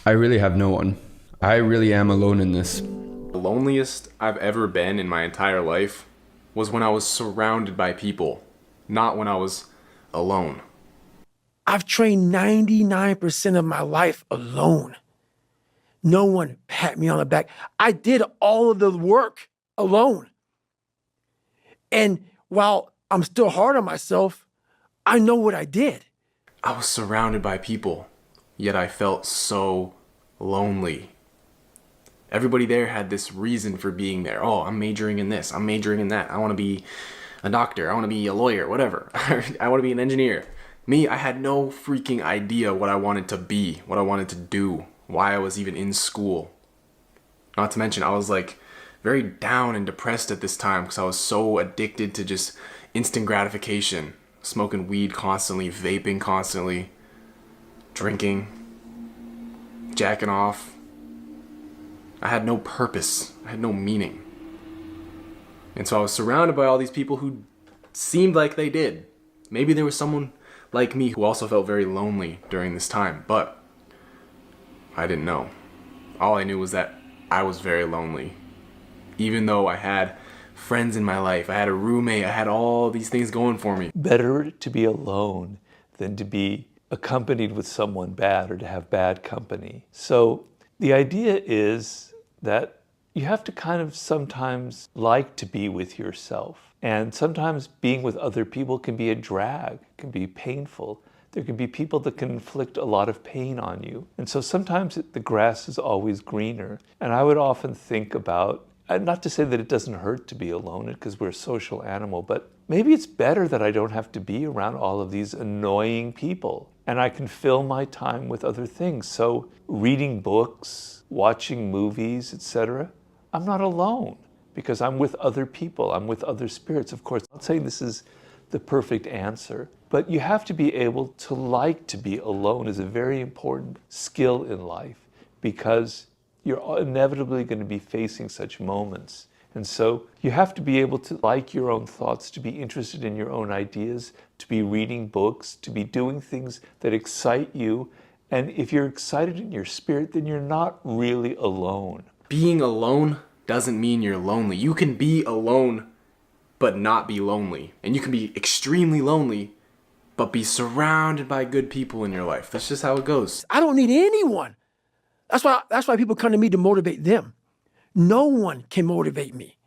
I really have no one. I really am alone in this. The loneliest I've ever been in my entire life was when I was surrounded by people, not when I was alone. I've trained 99% of my life alone. No one pat me on the back. I did all of the work alone. And while I'm still hard on myself, I know what I did. I was surrounded by people, yet I felt so lonely. Everybody there had this reason for being there. Oh, I'm majoring in this. I'm majoring in that. I want to be a doctor. I want to be a lawyer, whatever. I want to be an engineer. Me, I had no freaking idea what I wanted to be, what I wanted to do, why I was even in school. Not to mention, I was like very down and depressed at this time because I was so addicted to just instant gratification. Smoking weed constantly, vaping constantly, drinking, jacking off. I had no purpose. I had no meaning. And so I was surrounded by all these people who seemed like they did. Maybe there was someone like me who also felt very lonely during this time, but I didn't know. All I knew was that I was very lonely. Even though I had friends in my life, I had a roommate, I had all these things going for me. Better to be alone than to be accompanied with someone bad or to have bad company. So the idea is that you have to kind of sometimes like to be with yourself. And sometimes being with other people can be a drag, can be painful. There can be people that can inflict a lot of pain on you. And so sometimes the grass is always greener. And I would often think about, and not to say that it doesn't hurt to be alone because we're a social animal, but maybe it's better that I don't have to be around all of these annoying people and I can fill my time with other things. So reading books, watching movies, etc., I'm not alone because I'm with other people, I'm with other spirits. Of course, I'm not saying this is the perfect answer, but you have to be able to like to be alone is a very important skill in life because you're inevitably going to be facing such moments. And so you have to be able to like your own thoughts, to be interested in your own ideas, to be reading books, to be doing things that excite you. And if you're excited in your spirit, then you're not really alone. Being alone doesn't mean you're lonely. You can be alone, but not be lonely. And you can be extremely lonely, but be surrounded by good people in your life. That's just how it goes. I don't need anyone. That's why people come to me to motivate them. No one can motivate me.